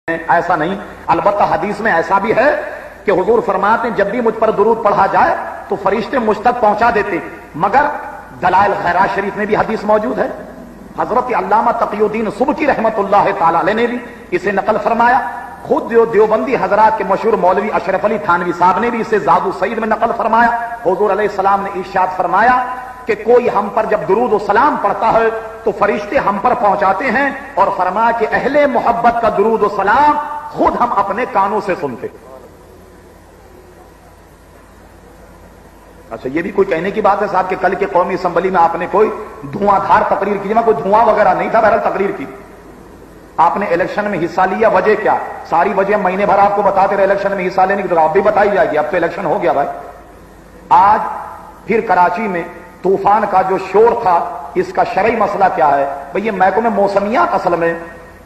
ایسا نہیں، البتہ حدیث میں ایسا بھی ہے کہ حضور فرماتے ہیں جب بھی مجھ پر درود پڑھا جائے تو فرشتے مجھ تک پہنچا دیتے، مگر دلائل خیرات شریف میں بھی حدیث موجود ہے۔ حضرت علامہ تقی الدین سبکی رحمت اللہ تعالی علیہ نے بھی اسے نقل فرمایا، خود جو دیوبندی حضرات کے مشہور مولوی اشرف علی تھانوی صاحب نے بھی اسے زاد السعید میں نقل فرمایا۔ حضور علیہ السلام نے ارشاد فرمایا کہ کوئی ہم پر جب درود و سلام پڑھتا ہے تو فرشتے ہم پر پہنچاتے ہیں، اور فرمایا کہ اہل محبت کا درود و سلام خود ہم اپنے کانوں سے سنتے۔ اچھا، یہ بھی کوئی کہنے کی بات ہے صاحب کہ کل کے قومی اسمبلی میں آپ نے کوئی دھواں دھار تقریر کی؟ کوئی دھواں وغیرہ نہیں تھا، بہرحال تقریر کی۔ آپ نے الیکشن میں حصہ لیا، وجہ کیا؟ ساری وجہ مہینے بھر آپ کو بتاتے رہے الیکشن میں حصہ لینے کی، تو آپ بھی بتائی جائے گی۔ اب تو الیکشن ہو گیا بھائی۔ آج پھر کراچی میں طوفان کا جو شور تھا، اس کا شرعی مسئلہ کیا ہے؟ بھئی یہ محکمہ موسمیات اصل میں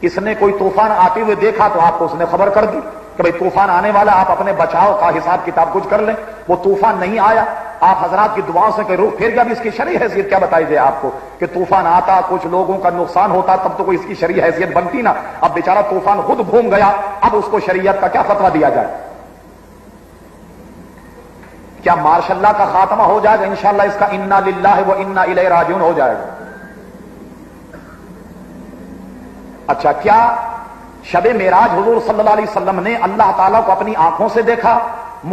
اس نے کوئی طوفان آتے ہوئے دیکھا تو آپ کو اس نے خبر کر دی کہ بھئی طوفان آنے والا، آپ اپنے بچاؤ کا حساب کتاب کچھ کر لیں۔ وہ طوفان نہیں آیا، آپ حضرات کی دعاؤں سے کہ رخ پھر گیا۔ اب اس کی شرعی حیثیت کیا بتائی جائے آپ کو کہ طوفان آتا، کچھ لوگوں کا نقصان ہوتا، تب تو کوئی اس کی شرعی حیثیت بنتی نا۔ اب بیچارہ طوفان خود گھوم گیا، اب اس کو شریعت کا کیا فتویٰ دیا جائے؟ کیا ماشاء اللہ کا خاتمہ ہو جائے گا؟ انشاءاللہ اس کا انا للہ و انا الیہ راجعون ہو جائے گا۔ اچھا، کیا شب معراج حضور صلی اللہ علیہ وسلم نے اللہ تعالیٰ کو اپنی آنکھوں سے دیکھا؟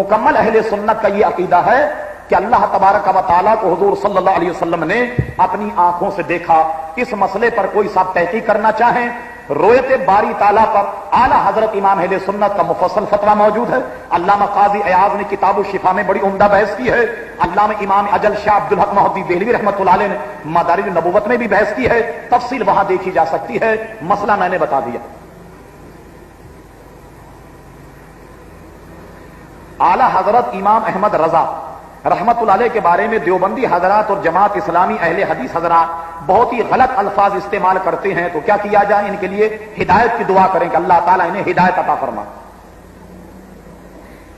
مکمل اہل سنت کا یہ عقیدہ ہے کہ اللہ تبارک و تعالیٰ کو حضور صلی اللہ علیہ وسلم نے اپنی آنکھوں سے دیکھا۔ اس مسئلے پر کوئی صاحب تحقیق کرنا چاہیں، رویت باری تعالیٰ پر اعلیٰ حضرت امام اہل سنت کا مفصل فتویٰ موجود ہے۔ علامہ قاضی ایاز نے کتاب الشفا میں بڑی عمدہ بحث کی ہے۔ علامہ امام اجل شاہ عبدالحق محدث دہلوی رحمۃ اللہ علیہ نے مدارج النبوت میں بھی بحث کی ہے، تفصیل وہاں دیکھی جا سکتی ہے۔ مسئلہ میں نے بتا دیا۔ اعلیٰ حضرت امام احمد رضا رحمت اللہ علیہ کے بارے میں دیوبندی حضرات اور جماعت اسلامی اہل حدیث حضرات بہت ہی غلط الفاظ استعمال کرتے ہیں، تو کیا کیا جائے؟ ان کے لیے ہدایت کی دعا کریں کہ اللہ تعالیٰ انہیں ہدایت عطا فرما۔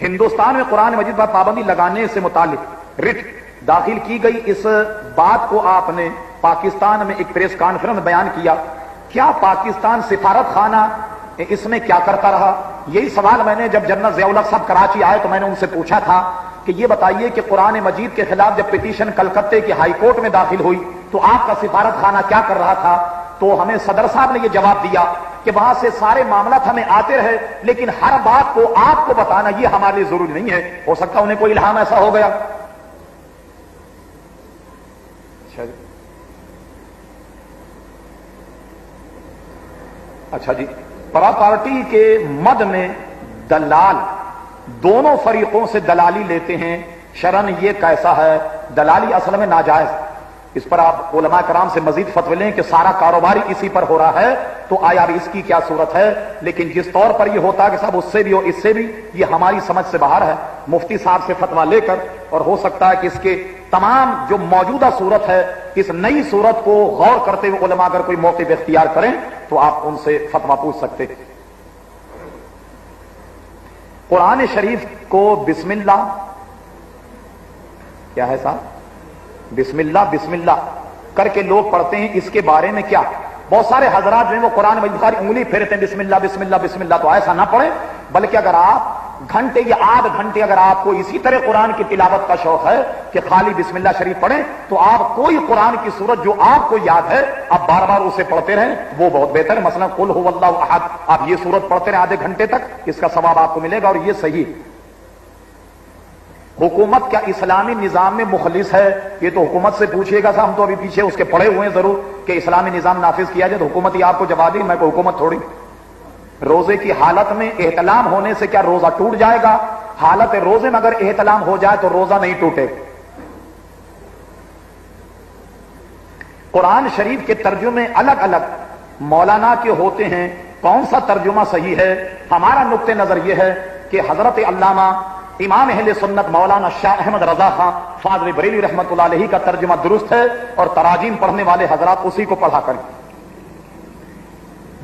ہندوستان میں قرآن مجید پر پابندی لگانے سے متعلق رٹ داخل کی گئی، اس بات کو آپ نے پاکستان میں ایک پریس کانفرنس میں بیان کیا۔ کیا پاکستان سفارت خانہ اس میں کیا کرتا رہا؟ یہی سوال میں نے جب جنرل ضیاء الحق صاحب کراچی آئے تو میں نے ان سے پوچھا تھا کہ یہ بتائیے کہ قرآن مجید کے خلاف جب پٹیشن کلکتے کی ہائی کورٹ میں داخل ہوئی تو آپ کا سفارت خانہ کیا کر رہا تھا؟ تو ہمیں صدر صاحب نے یہ جواب دیا کہ وہاں سے سارے معاملات ہمیں آتے رہے، لیکن ہر بات کو آپ کو بتانا یہ ہمارے لیے ضروری نہیں ہے۔ ہو سکتا انہیں کوئی الہام ایسا ہو گیا۔ اچھا جی، پراپرٹی کے مد میں دلال دونوں فریقوں سے دلالی لیتے ہیں، شرعاً یہ کیسا ہے؟ دلالی اصل میں ناجائز، اس پر آپ علماء کرام سے مزید فتوی لیں کہ سارا کاروباری اسی پر ہو رہا ہے تو آیا اس کی کیا صورت ہے؟ لیکن جس طور پر یہ ہوتا ہے کہ صاحب اس سے بھی ہو اس سے بھی، یہ ہماری سمجھ سے باہر ہے۔ مفتی صاحب سے فتویٰ لے کر، اور ہو سکتا ہے کہ اس کے تمام جو موجودہ صورت ہے اس نئی صورت کو غور کرتے ہوئے علماء اگر کوئی موقف اختیار کریں تو آپ ان سے فتویٰ پوچھ سکتے ہیں۔ قرآن شریف کو بسم اللہ کیا ہے صاحب؟ بسم اللہ کر کے لوگ پڑھتے ہیں، اس کے بارے میں کیا؟ بہت سارے حضرات جو ہیں وہ قرآن مجید ساری انگلی پھیرتے ہیں بسم اللہ، تو ایسا نہ پڑھیں، بلکہ اگر آپ گھنٹے یا آدھ گھنٹے اگر آپ کو اسی طرح قرآن کی تلاوت کا شوق ہے کہ خالی بسم اللہ شریف پڑھیں، تو آپ کوئی قرآن کی سورت جو آپ کو یاد ہے آپ بار بار اسے پڑھتے رہیں، وہ بہت بہتر ہے۔ مثلا قل هو اللہ احد، آپ یہ سورت پڑھتے رہیں آدھے گھنٹے تک، اس کا ثواب آپ کو ملے گا، اور یہ صحیح۔ حکومت کیا اسلامی نظام میں مخلص ہے؟ یہ تو حکومت سے پوچھیے گا صاحب، ہم تو ابھی پیچھے اس کے پڑے ہوئے ہیں ضرور کہ اسلامی نظام نافذ کیا جائے، تو حکومت ہی آپ کو جواب دی، میں کوئی حکومت تھوڑی۔ روزے کی حالت میں احتلام ہونے سے کیا روزہ ٹوٹ جائے گا؟ حالت روزے میں اگر احتلام ہو جائے تو روزہ نہیں ٹوٹے۔ قرآن شریف کے ترجمے الگ الگ مولانا کے ہوتے ہیں، کون سا ترجمہ صحیح ہے؟ ہمارا نقطہ نظر یہ ہے کہ حضرت علامہ امام اہل سنت مولانا شاہ احمد رضا خان فاضل بریلوی رحمت اللہ علیہ کا ترجمہ درست ہے، اور تراجیم پڑھنے والے حضرات اسی کو پڑھا کریں۔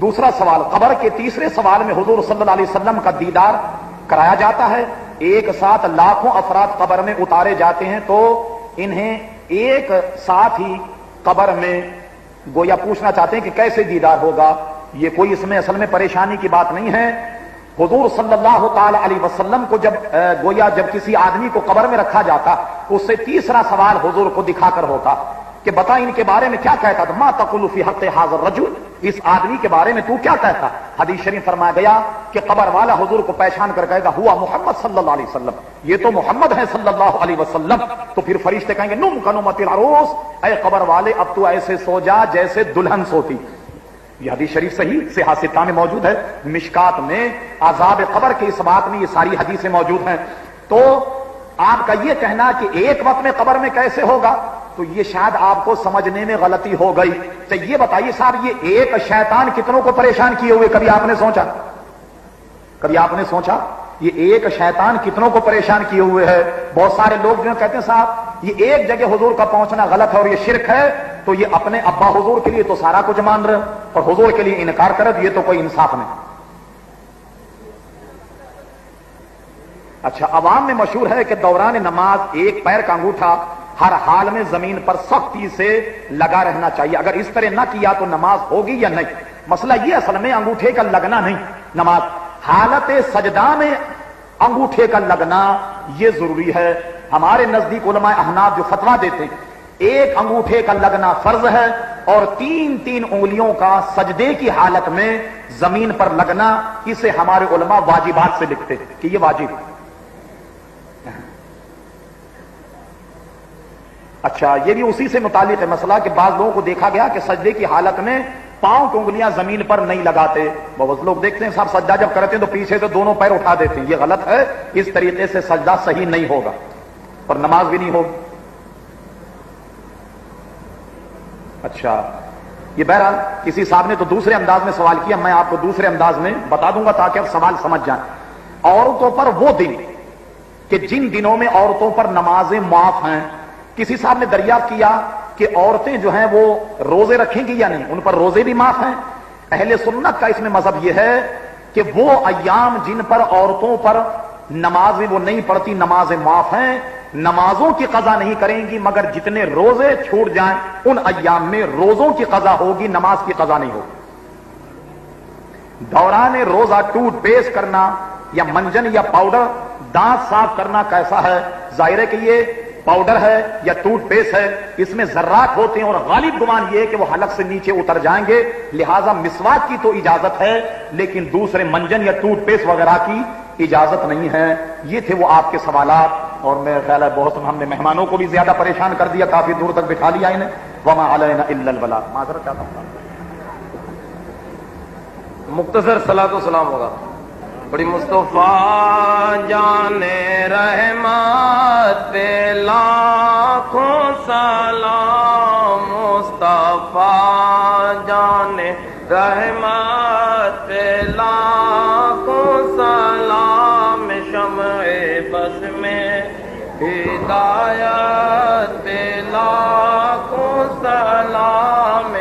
دوسرا سوال، قبر کے تیسرے سوال میں حضور صلی اللہ علیہ وسلم کا دیدار کرایا جاتا ہے۔ ایک ساتھ لاکھوں افراد قبر میں اتارے جاتے ہیں تو انہیں ایک ساتھ ہی قبر میں گویا پوچھنا چاہتے ہیں کہ کیسے دیدار ہوگا؟ یہ کوئی اس میں اصل میں پریشانی کی بات نہیں ہے. حضور صلی اللہ تعالی علیہ وسلم کو جب گویا جب کسی آدمی کو قبر میں رکھا جاتا اس سے تیسرا سوال حضور کو دکھا کر ہوتا کہ بتا ان کے بارے میں کیا کہتا تھا. ما تقول فی حق حاضر رجل, اس آدمی کے بارے میں تو کیا کہتا. حدیث شریف فرمایا گیا کہ قبر والا حضور کو پہچان کر کہے گا ہوا محمد صلی اللہ علیہ وسلم, یہ تو محمد ہے صلی اللہ علیہ وسلم. تو پھر فرشتے کہیں گے نم کنمت العروس, اے قبر والے اب تو ایسے سو جا جیسے دلہن سوتی. یہ حدیث شریف صحیح صحیح ستہ میں موجود ہے. مشکات میں عذاب قبر کے اس بات میں یہ ساری حدیثیں موجود ہیں. تو آپ کا یہ کہنا کہ ایک وقت میں قبر میں کیسے ہوگا, تو یہ شاید آپ کو سمجھنے میں غلطی ہو گئی. تو یہ بتائیے صاحب, یہ ایک شیطان کتنوں کو پریشان کیے ہوئے, کبھی آپ نے سوچا, کبھی آپ نے سوچا یہ ایک شیطان کتنوں کو پریشان کیے ہوئے ہے. بہت سارے لوگ جو کہتے ہیں صاحب یہ ایک جگہ حضور کا پہنچنا غلط ہے اور یہ شرک ہے, تو یہ اپنے ابا حضور کے لیے تو سارا کچھ مان رہے اور حضور کے لیے انکار کرے, تو یہ تو کوئی انصاف نہیں. اچھا, عوام میں مشہور ہے کہ دوران نماز ایک پیر کا انگوٹھا ہر حال میں زمین پر سختی سے لگا رہنا چاہیے, اگر اس طرح نہ کیا تو نماز ہوگی یا نہیں. مسئلہ یہ اصل میں انگوٹھے کا لگنا نہیں, نماز حالت سجدہ میں انگوٹھے کا لگنا یہ ضروری ہے. ہمارے نزدیک علماء احناف جو فتویٰ دیتے ہیں ایک انگوٹھے کا لگنا فرض ہے اور تین تین انگلیوں کا سجدے کی حالت میں زمین پر لگنا, اسے ہمارے علماء واجبات سے لکھتے ہیں کہ یہ واجب ہے. اچھا, یہ بھی اسی سے متعلق ہے مسئلہ کہ بعض لوگوں کو دیکھا گیا کہ سجدے کی حالت میں پاؤں کی انگلیاں زمین پر نہیں لگاتے. بہت لوگ دیکھتے ہیں صاحب سجدہ جب کرتے ہیں تو پیچھے سے دونوں پیر اٹھا دیتے ہیں, یہ غلط ہے. اس طریقے سے سجدہ صحیح نہیں ہوگا اور نماز بھی نہیں ہوگی. اچھا, یہ بہرحال کسی صاحب نے تو دوسرے انداز میں سوال کیا, میں آپ کو دوسرے انداز میں بتا دوں گا تاکہ آپ سوال سمجھ جائیں. عورتوں پر وہ دن کہ جن دنوں میں عورتوں پر نمازیں معاف ہیں, کسی صاحب نے دریافت کیا کہ عورتیں جو ہیں وہ روزے رکھیں گی یا نہیں, ان پر روزے بھی معاف ہیں. اہل سنت کا اس میں مذہب یہ ہے کہ وہ ایام جن پر عورتوں پر نمازیں وہ نہیں پڑھتی نمازیں معاف ہیں, نمازوں کی قضا نہیں کریں گی, مگر جتنے روزے چھوٹ جائیں ان ایام میں روزوں کی قضا ہوگی, نماز کی قضا نہیں ہوگی. دوران روزہ ٹوتھ پیسٹ کرنا یا منجن یا پاؤڈر دانت صاف کرنا کیسا ہے؟ ظاہر ہے کہ یہ پاؤڈر ہے یا ٹوتھ پیسٹ ہے, اس میں ذرات ہوتے ہیں اور غالب گمان یہ ہے کہ وہ حلق سے نیچے اتر جائیں گے, لہذا مسواک کی تو اجازت ہے لیکن دوسرے منجن یا ٹوتھ پیسٹ وغیرہ کی اجازت نہیں ہے. یہ تھے وہ آپ کے سوالات, اور میرا خیال ہے بہت ہم نے مہمانوں کو بھی زیادہ پریشان کر دیا, کافی دور تک بٹھا لیا انہیں. وما علینا الا البلاغ. معذرت چاہتا ہوں. مختصر صلاۃ و سلام ہوگا. بڑی مصطفیٰ جان رحمت پہ لاکھوں سلام, مصطفیٰ جان رحمت پہ لاکھوں سلام, شمع بس میں ہدایت پہ لاکھوں سلام,